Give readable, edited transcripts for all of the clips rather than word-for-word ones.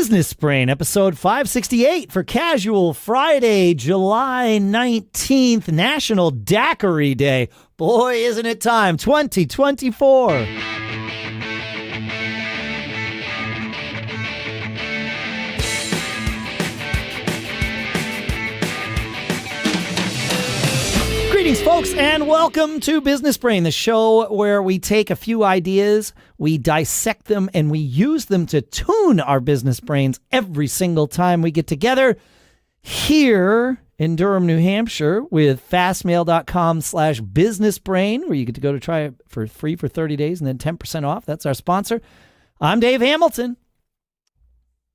Business Brain, episode 568 for casual Friday, July 19th, National Daiquiri Day. Boy, isn't it time, 2024. Greetings, folks, and welcome to Business Brain, the show where we take a few ideas, we dissect them, and we use them to tune our business brains every single time we get together here in Durham, New Hampshire with fastmail.com/businessbrain, where you get to go to try it for free for 30 days and then 10% off. That's our sponsor. I'm Dave Hamilton.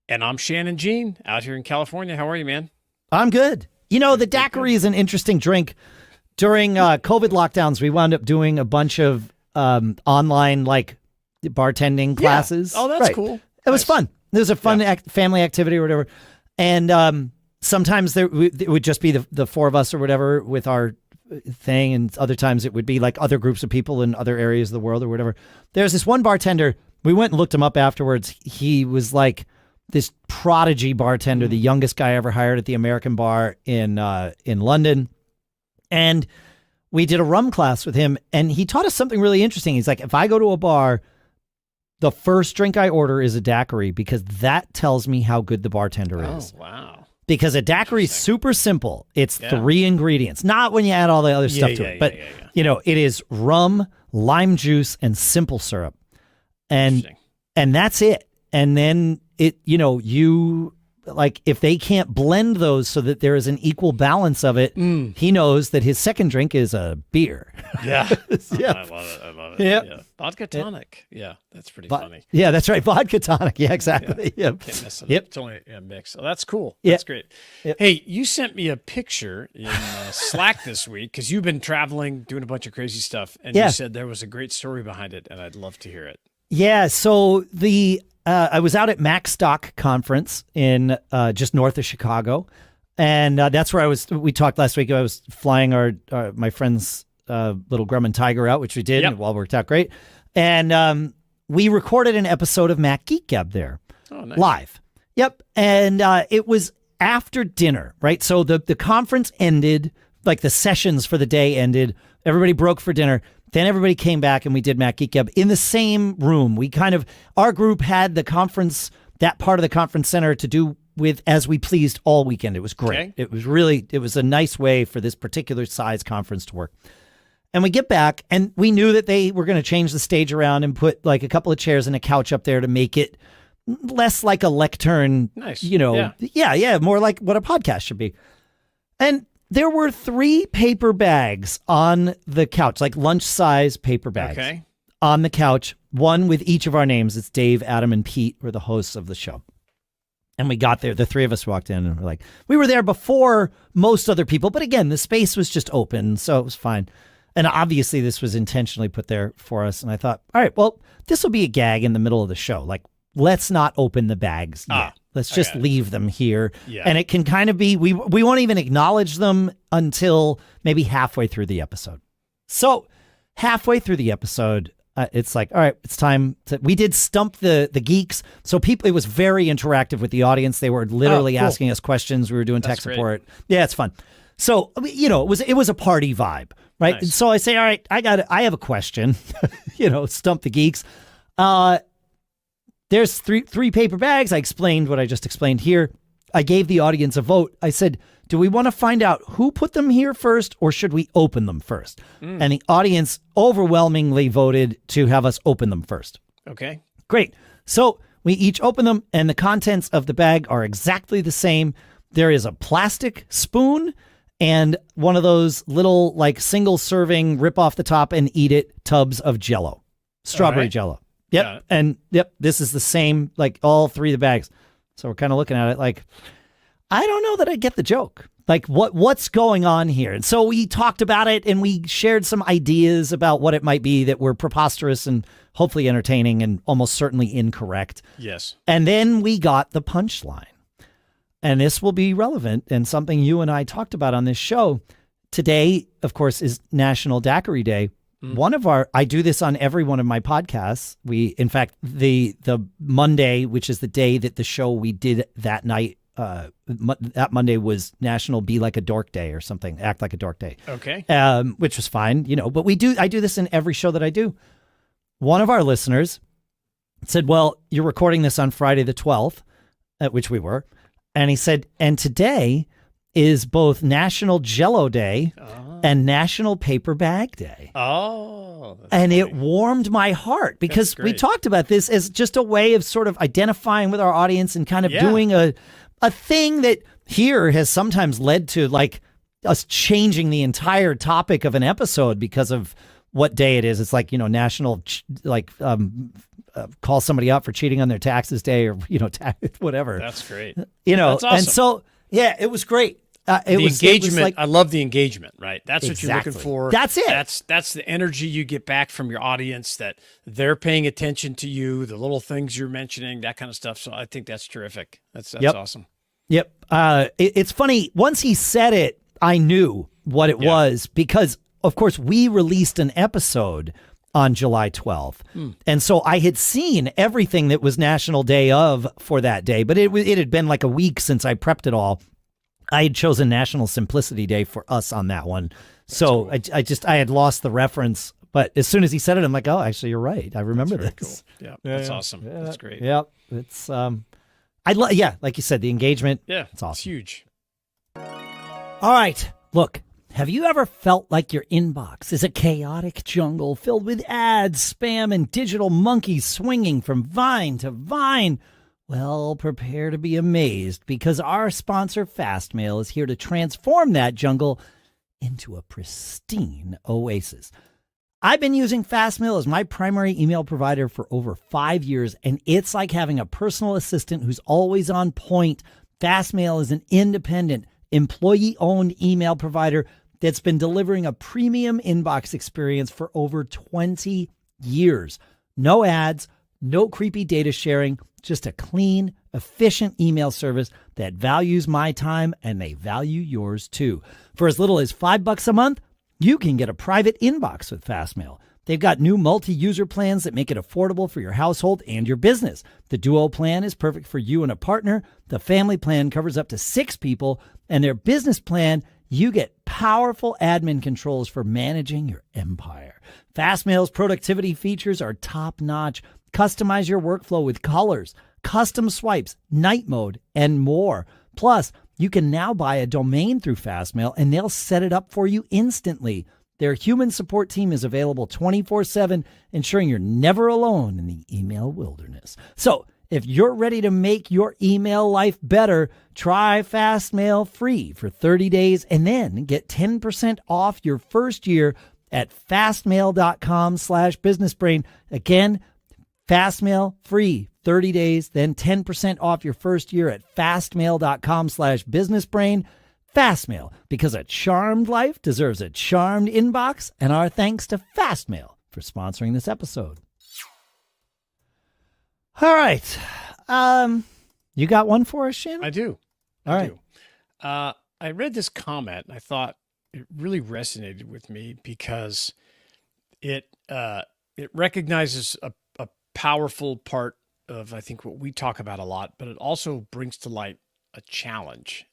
And I'm Shannon Jean out here in California. How are you, man? I'm good. You know, the daiquiri is an interesting drink. During COVID lockdowns, we wound up doing a bunch of online, bartending classes. Yeah. Oh, that's cool. It was fun. It was a fun family activity or whatever. And sometimes it would just be the four of us or whatever with our thing. And other times it would be like other groups of people in other areas of the world or whatever. There's this one bartender. We went and looked him up afterwards. He was like this prodigy bartender, the youngest guy ever hired at the American Bar in London. And we did a rum class with him, and he taught us something really interesting. He's like, if I go to a bar, the first drink I order is a daiquiri because that tells me how good the bartender is. Oh, wow. Because a daiquiri is super simple. It's 3 ingredients, not when you add all the other stuff to it. But, you know, it is rum, lime juice, and simple syrup. And that's it. And then if they can't blend those so that there is an equal balance of it, he knows that his second drink is a beer. Yeah. Yeah. I love it. Yep. Yeah. Vodka tonic. Yeah, that's pretty funny. Yeah, that's right. Vodka tonic. Yeah, exactly. Yeah. Yep. Can't mess it up. Yep. It's only a mix. Oh, that's cool. Yep. That's great. Yep. Hey, you sent me a picture in Slack this week because you've been traveling, doing a bunch of crazy stuff, and you said there was a great story behind it, and I'd love to hear it. Yeah, so I was out at MacStock conference in just north of Chicago, and that's where we talked last week. I was flying my friend's little Grumman Tiger out, which we did, and it all worked out great. And we recorded an episode of Mac Geek Gab there, live. Yep, and it was after dinner, right? So the conference ended, like the sessions for the day ended. Everybody broke for dinner. Then everybody came back and we did Mac Geek Gab in the same room. Our group had the conference, that part of the conference center to do with as we pleased all weekend. It was great. Okay. It was a nice way for this particular size conference to work. And we get back and we knew that they were going to change the stage around and put like a couple of chairs and a couch up there to make it less like a lectern. Nice. Yeah, more like what a podcast should be. And there were 3 paper bags on the couch, like lunch-size paper bags on the couch, one with each of our names. It's Dave, Adam, and Pete were the hosts of the show. And we got there. The 3 of us walked in and we were there before most other people. But again, the space was just open, so it was fine. And obviously this was intentionally put there for us. And I thought, all right, well, this will be a gag in the middle of the show. Like, let's not open the bags yet. Let's just leave them here. Yeah. And it can kind of be, we won't even acknowledge them until maybe halfway through the episode. So halfway through the episode, it's like, all right, it's time we did Stump the Geeks. So it was very interactive with the audience. They were literally asking us questions. We were doing tech support. Yeah, it's fun. So, it was a party vibe, right? Nice. And so I say, all right, I have a question, Stump the Geeks. There's three paper bags. I explained what I just explained here. I gave the audience a vote. I said, do we want to find out who put them here first or should we open them first? And the audience overwhelmingly voted to have us open them first. Okay. Great. So we each open them and the contents of the bag are exactly the same. There is a plastic spoon and one of those little like single serving rip off the top and eat it tubs of Jell-O. Strawberry Jell-O. Yep. Yeah. And this is the same, like all 3 of the bags. So we're kind of looking at it like, I don't know that I get the joke. Like what's going on here? And so we talked about it and we shared some ideas about what it might be that were preposterous and hopefully entertaining and almost certainly incorrect. Yes. And then we got the punchline. And this will be relevant and something you and I talked about on this show. Today, of course, is National Daiquiri Day. I do this on every one of my podcasts. In fact, the Monday, which is the day that the show we did that night, that Monday was National Be Like a Dork Day or something, Act Like a Dork Day. Okay. Which was fine, but I do this in every show that I do. One of our listeners said, well, you're recording this on Friday the 12th, which we were. And he said, and today is both National Jell-O Day and National Paper Bag Day. Oh. And funny. It warmed my heart because we talked about this as just a way of sort of identifying with our audience and kind of doing a thing that here has sometimes led to like us changing the entire topic of an episode because of what day it is. It's like, national, call somebody up for cheating on their taxes day or, whatever. That's great. That's awesome. And so, it was great. Engagement. I love the engagement, right? That's what you're looking for. That's it. That's the energy you get back from your audience, that they're paying attention to you, the little things you're mentioning, that kind of stuff. So I think that's terrific. That's awesome. Yep. It's funny. Once he said it, I knew what it was because, of course, we released an episode on July 12th. And so I had seen everything that was National Day of for that day, but it had been like a week since I prepped it all. I had chosen National Simplicity Day for us on that one. So cool. I had lost the reference, but as soon as he said it, I'm like, oh, actually, you're right. I remember this. Cool. Yeah, that's awesome. Yeah, that's great. Yeah, it's, like you said, the engagement. Yeah, it's awesome. It's huge. All right, look. Have you ever felt like your inbox is a chaotic jungle filled with ads, spam, and digital monkeys swinging from vine to vine? Well, prepare to be amazed because our sponsor, Fastmail, is here to transform that jungle into a pristine oasis. I've been using Fastmail as my primary email provider for over 5 years, and it's like having a personal assistant who's always on point. Fastmail is an independent, employee-owned email provider that's been delivering a premium inbox experience for over 20 years. No ads, no creepy data sharing, just a clean, efficient email service that values my time and they value yours too. For as little as $5 a month, you can get a private inbox with Fastmail. They've got new multi-user plans that make it affordable for your household and your business. The Duo plan is perfect for you and a partner. The family plan covers up to 6 people, and their business plan, you get powerful admin controls for managing your empire. Fastmail's productivity features are top-notch. Customize your workflow with colors, custom swipes, night mode, and more. Plus, you can now buy a domain through Fastmail, and they'll set it up for you instantly. Their human support team is available 24/7, ensuring you're never alone in the email wilderness. So, if you're ready to make your email life better, try Fastmail free for 30 days and then get 10% off your first year at fastmail.com/businessbrain. Again, Fastmail free 30 days, then 10% off your first year at fastmail.com/businessbrain. Fastmail, because a charmed life deserves a charmed inbox, and our thanks to Fastmail for sponsoring this episode. All right. You got one for us, Shannon? I do. All right. I read this comment and I thought it really resonated with me because it recognizes a powerful part of, I think, what we talk about a lot, but it also brings to light a challenge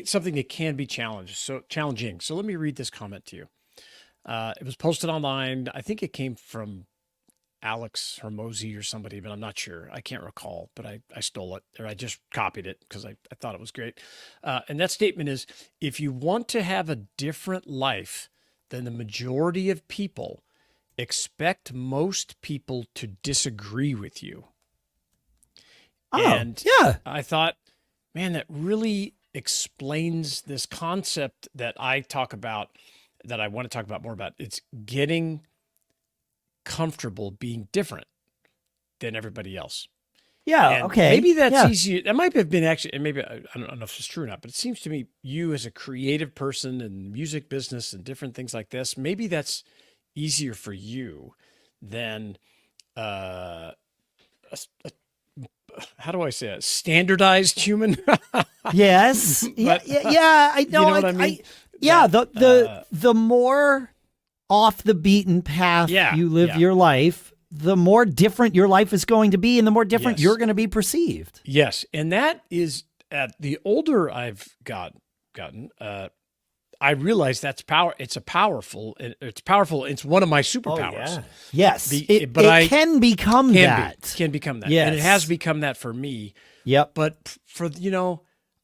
something that can be challenging. So let me read this comment to you. It was posted online. I think it came from Alex Hermosi or somebody, but I'm not sure. I can't recall, but I stole it, or I just copied it because I thought it was great. And that statement is, if you want to have a different life than the majority of people, expect most people to disagree with you. And I thought, man, that really explains this concept that I talk about, that I want to talk about more about. It's getting comfortable being different than everybody else. Yeah, and okay. Maybe that's easy. That might have been actually, and maybe, I don't know if it's true or not, but it seems to me, you as a creative person in music business and different things like this, maybe that's easier for you than how do I say it? Standardized human. Yes. Yeah. I know. You know what I mean? Yeah, the more off the beaten path you live your life, the more different your life is going to be, and the more different you're going to be perceived. Yes, and that is the older I've gotten, I realize that's power. It's powerful. It's one of my superpowers. Oh, yeah. Yes, it can become that. Can become that. Yes. And it has become that for me. Yep. But for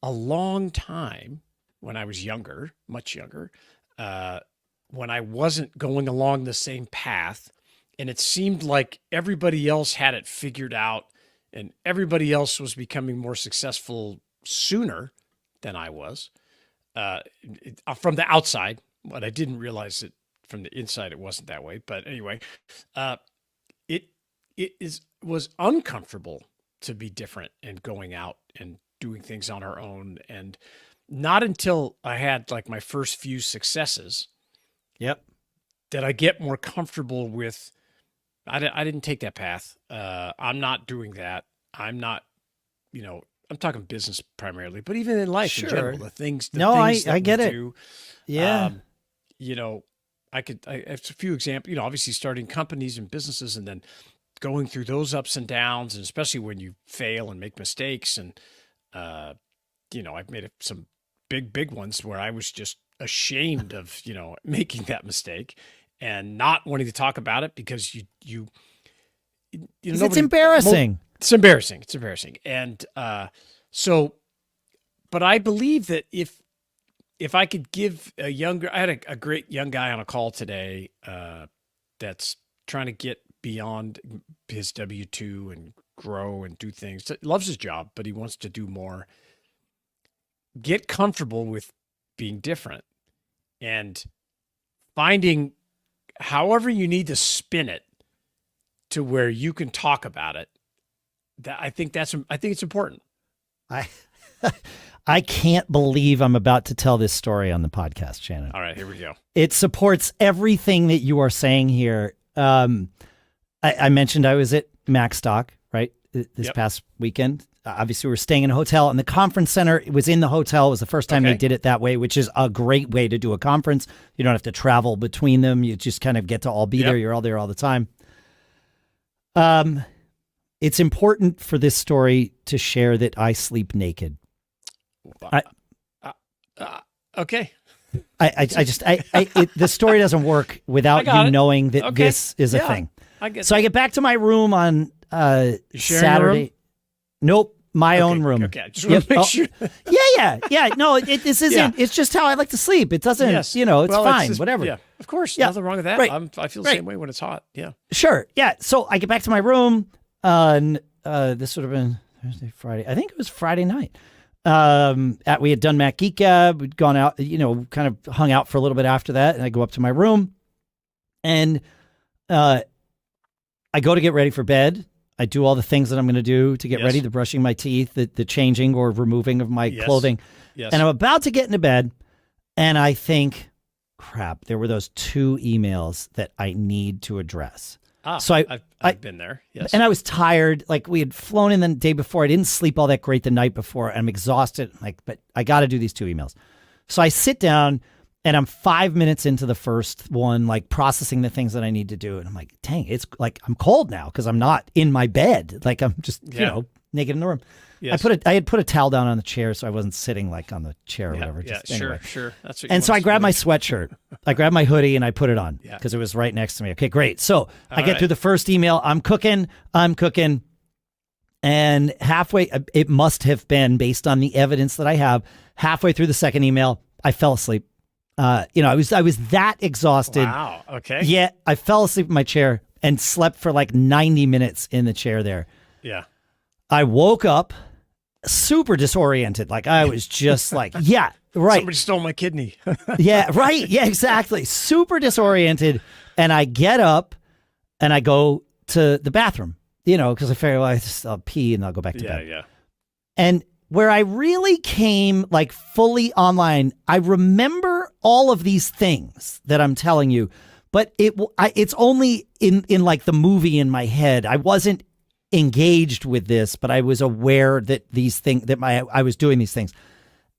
a long time when I was younger, much younger, when I wasn't going along the same path, and it seemed like everybody else had it figured out, and everybody else was becoming more successful sooner than I was. From the outside, but I didn't realize it from the inside. It wasn't that way. But anyway, it was uncomfortable to be different and going out and doing things on our own. And not until I had like my first few successes, that I get more comfortable with. I didn't take that path. I'm not doing that. I'm not, I'm talking business primarily, but even in life in general, the things I get it. Do, yeah. I have a few examples, obviously starting companies and businesses and then going through those ups and downs, and especially when you fail and make mistakes. And, I've made some big ones where I was just ashamed of, making that mistake and not wanting to talk about it because it's embarrassing. It's embarrassing. And but I believe that if I could give I had a great young guy on a call today that's trying to get beyond his W-2 and grow and do things. Loves his job, but he wants to do more. Get comfortable with being different and finding however you need to spin it to where you can talk about it. I think it's important. I can't believe I'm about to tell this story on the podcast, Shannon. All right, here we go. It supports everything that you are saying here. I mentioned I was at MacStock, right, this past weekend. Obviously, we were staying in a hotel, and the conference center was in the hotel. It was the first time they did it that way, which is a great way to do a conference. You don't have to travel between them. You just kind of get to all be there. You're all there all the time. It's important for this story to share that I sleep naked. Okay. The story doesn't work without you knowing that this is a thing. I get back to my room on Saturday. Nope, my own room. Okay, just want to make sure. Yeah. No, this isn't. It's just how I like to sleep. It doesn't. It's fine. Whatever. Yeah, of course. Nothing wrong with that. Right. I feel the same way when it's hot. Yeah. Sure. Yeah. So I get back to my room. And this would have been Thursday, Friday. I think it was Friday night. We had done Mac Geeka. We'd gone out, kind of hung out for a little bit after that. And I go up to my room and I go to get ready for bed. I do all the things that I'm going to do to get ready, the brushing my teeth, the changing or removing of my clothing. Yes. And I'm about to get into bed and I think, crap, there were those 2 emails that I need to address. So I've been there. Yes. And I was tired. Like we had flown in the day before. I didn't sleep all that great the night before. I'm exhausted. But I got to do these 2 emails. So I sit down and I'm 5 minutes into the first one, like processing the things that I need to do. And I'm like, dang, it's like I'm cold now because I'm not in my bed. Like I'm just, naked in the room. Yes. I had put a towel down on the chair so I wasn't sitting like on the chair or whatever. Sure. That's what. And so I grabbed my sweatshirt, I grabbed my hoodie, and I put it on because it was right next to me. Okay, great. So I get through the first email. I'm cooking, and halfway, it must have been based on the evidence that I have. Halfway through the second email, I fell asleep. I was that exhausted. Wow. Okay. Yeah, I fell asleep in my chair and slept for like 90 minutes in the chair there. Yeah. I woke up super disoriented. Like I was just like, yeah, right. Somebody stole my kidney. Yeah, right. Yeah, exactly. Super disoriented. And I get up and I go to the bathroom, because I figure, I'll pee and I'll go back to bed. Yeah. And where I really came like fully online, I remember all of these things that I'm telling you, but it's only in like the movie in my head. I wasn't engaged with this, but I was aware that I was doing these things.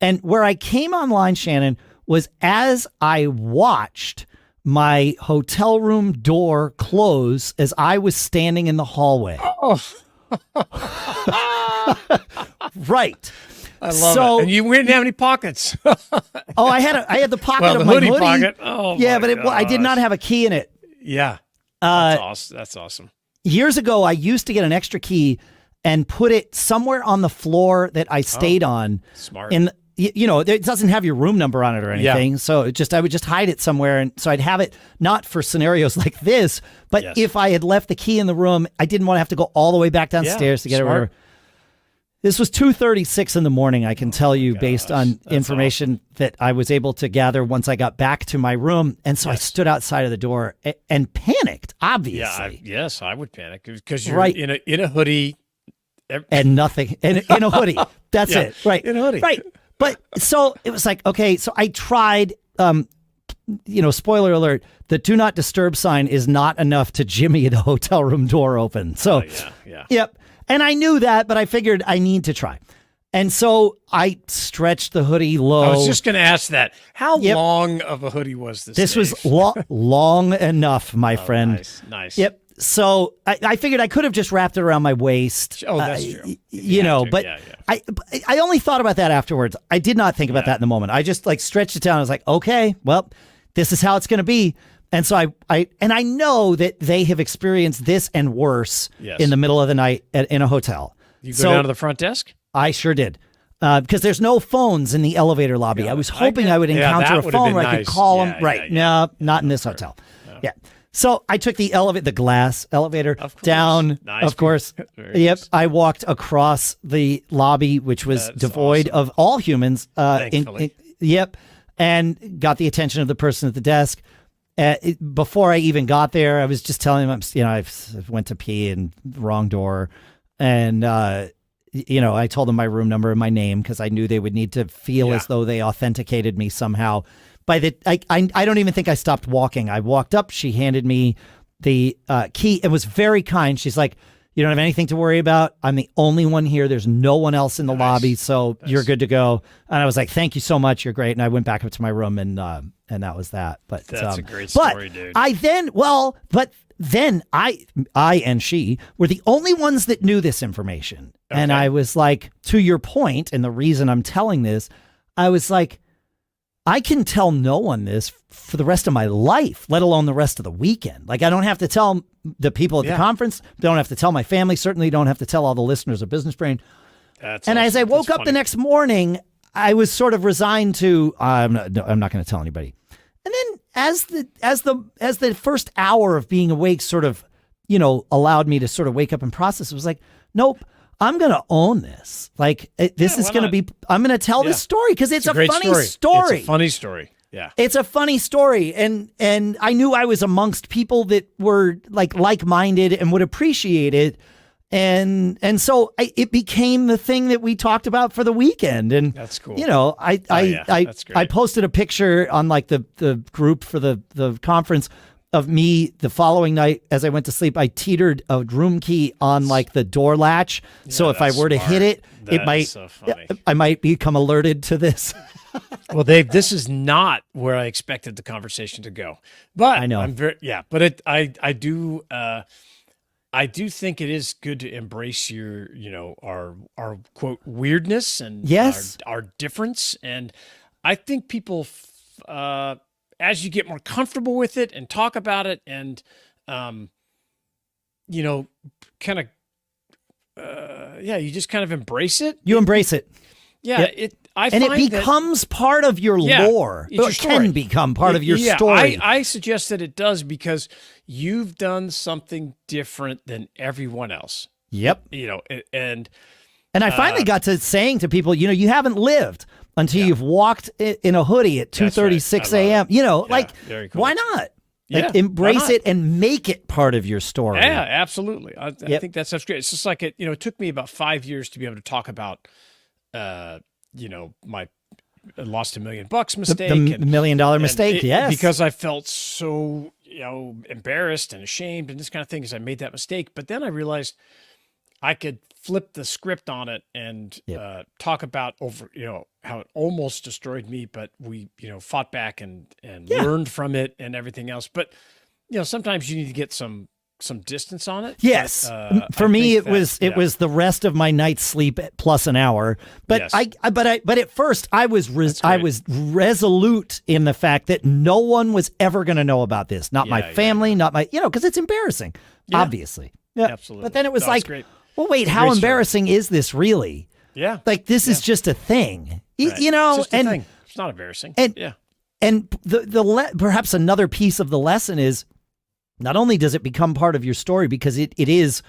And where I came online, Shannon, was as I watched my hotel room door close as I was standing in the hallway. Oh. Right. I love it. And you didn't have any pockets. I had the pocket of my hoodie hoodie. Pocket. Oh, yeah, but I did not have a key in it. Yeah. That's awesome. Years ago, I used to get an extra key and put it somewhere on the floor that I stayed on. Smart. It doesn't have your room number on it or anything. Yeah. So I would just hide it somewhere. And so I'd have it not for scenarios like this, but if I had left the key in the room, I didn't want to have to go all the way back downstairs to get it. Whatever. This was 2:36 in the morning. I can tell you based on information that I was able to gather once I got back to my room. And so I stood outside of the door and panicked, obviously. Yes, I would panic because you're in a hoodie. And nothing. In a hoodie. That's it. Right. In a hoodie. Right. But so it was like, okay, so I tried, spoiler alert, the do not disturb sign is not enough to jimmy the hotel room door open. So, yep. And I knew that, but I figured I need to try. And so I stretched the hoodie low. I was just going to ask that. How long of a hoodie was this? This was long enough, my friend. Nice. Yep. So I figured I could have just wrapped it around my waist. Oh, that's true. But I only thought about that afterwards. I did not think about that in the moment. I just stretched it down. I was like, okay, well, this is how it's going to be. And so I know that they have experienced this and worse in the middle of the night in a hotel. You go down to the front desk? I sure did. Because there's no phones in the elevator lobby. I was hoping I would encounter a phone where I could call them. Right. No, not in this hotel. No. Yeah. So I took the glass elevator down, of course. Yep. Nice. I walked across the lobby, which was devoid of all humans. Thankfully. Yep. And got the attention of the person at the desk. Before I even got there, I was just telling him, I went to pee and wrong door. And, I told them my room number and my name because I knew they would need to feel as though they authenticated me somehow. I don't even think I stopped walking. I walked up. She handed me the key. It was very kind. She's like, "You don't have anything to worry about. I'm the only one here. There's no one else in the lobby, so you're good to go." And I was like, "Thank you so much. You're great." And I went back up to my room, and that was that. But that's a great story, dude. Then I and she were the only ones that knew this information. Okay. And I was like, to your point, and the reason I'm telling this, I was like, I can tell no one this for the rest of my life, let alone the rest of the weekend. Like, I don't have to tell the people at the conference. Don't have to tell my family. Certainly don't have to tell all the listeners of Business Brain. As I woke up the next morning, I was sort of resigned to, I'm not going to tell anybody. And then as the first hour of being awake sort of, allowed me to sort of wake up and process, it was like, nope, I'm going to own this. Like, this is going to be, I'm going to tell this story because it's a funny story. It's a funny story. Yeah. It's a funny story. And I knew I was amongst people that were like-minded and would appreciate it. And so it became the thing that we talked about for the weekend. And that's cool. I posted a picture on the group for the conference of me the following night as I went to sleep. I teetered a room key on the door latch. So if I were to hit it, I might become alerted to this. Well, Dave, this is not where I expected the conversation to go, but I know I do think it is good to embrace your, our quote weirdness and our difference. And I think people, as you get more comfortable with it and talk about it and, you just kind of embrace it. You embrace it. Yeah. Yep. It becomes part of your lore. It can become part of your story. I suggest that it does because you've done something different than everyone else. Yep. And I finally got to saying to people, you haven't lived until you've walked in a hoodie at 2:36 a.m. Very cool. Why not? Embrace it and make it part of your story. Yeah, absolutely. I think that stuff's great. It's just like it took me about 5 years to be able to talk about my lost $1 million mistake. The $1 million mistake, yes. Because I felt so, embarrassed and ashamed and this kind of thing as I made that mistake. But then I realized I could flip the script on it and talk about how it almost destroyed me, but we, fought back and learned from it and everything else. But, sometimes you need to get some distance on it. Yes. But, for me, it was the rest of my night's sleep plus an hour. But but at first I was resolute in the fact that no one was ever going to know about this. Not my family, not my, because it's embarrassing, obviously. Yeah. Absolutely. But then it was great. Well, wait, how embarrassing is this really? Yeah. Like this is just a thing, Right. It's just a thing. It's not embarrassing. And perhaps another piece of the lesson is not only does it become part of your story because it is,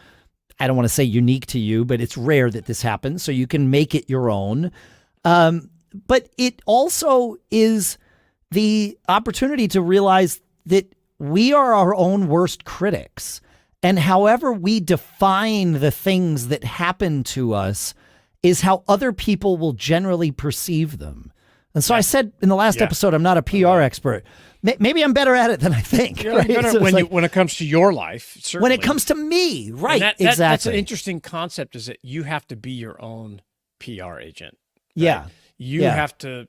I don't want to say unique to you, but it's rare that this happens. So you can make it your own. But it also is the opportunity to realize that we are our own worst critics. And however we define the things that happen to us is how other people will generally perceive them. And so I said in the last episode, I'm not a PR expert. Maybe I'm better at it than I think. Right? So when it comes to your life, certainly. When it comes to me, right, exactly. That's an interesting concept, is that you have to be your own PR agent. Right? Yeah. You have to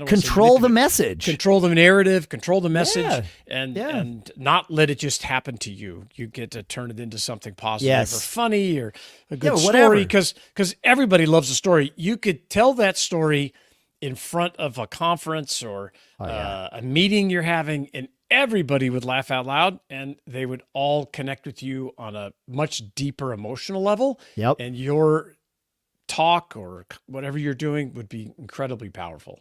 control the message, control the narrative, control the message, and not let it just happen to you. You get to turn it into something positive or funny or a good story, because everybody loves a story. You could tell that story in front of a conference or a meeting you're having, and everybody would laugh out loud, and they would all connect with you on a much deeper emotional level. Yep. And your talk or whatever you're doing would be incredibly powerful.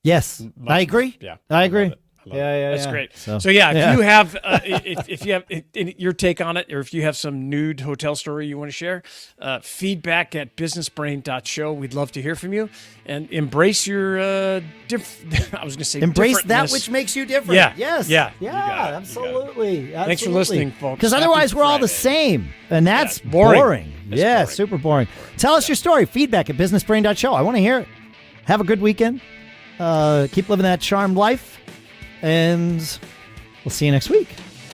Yes, I agree. Yeah, I agree. That's great. So if you have, if you have your take on it, or if you have some nude hotel story you want to share, feedback at businessbrain.show. We'd love to hear from you, and embrace your I was going to say embrace that which makes you different. Yeah. Yes. Yeah. Absolutely. Thanks for listening, folks. Because otherwise we're all the same, and that's boring. Yeah, super boring. Tell us your story. Feedback at businessbrain.show. I want to hear it. Have a good weekend. Keep living that charmed life. And we'll see you next week.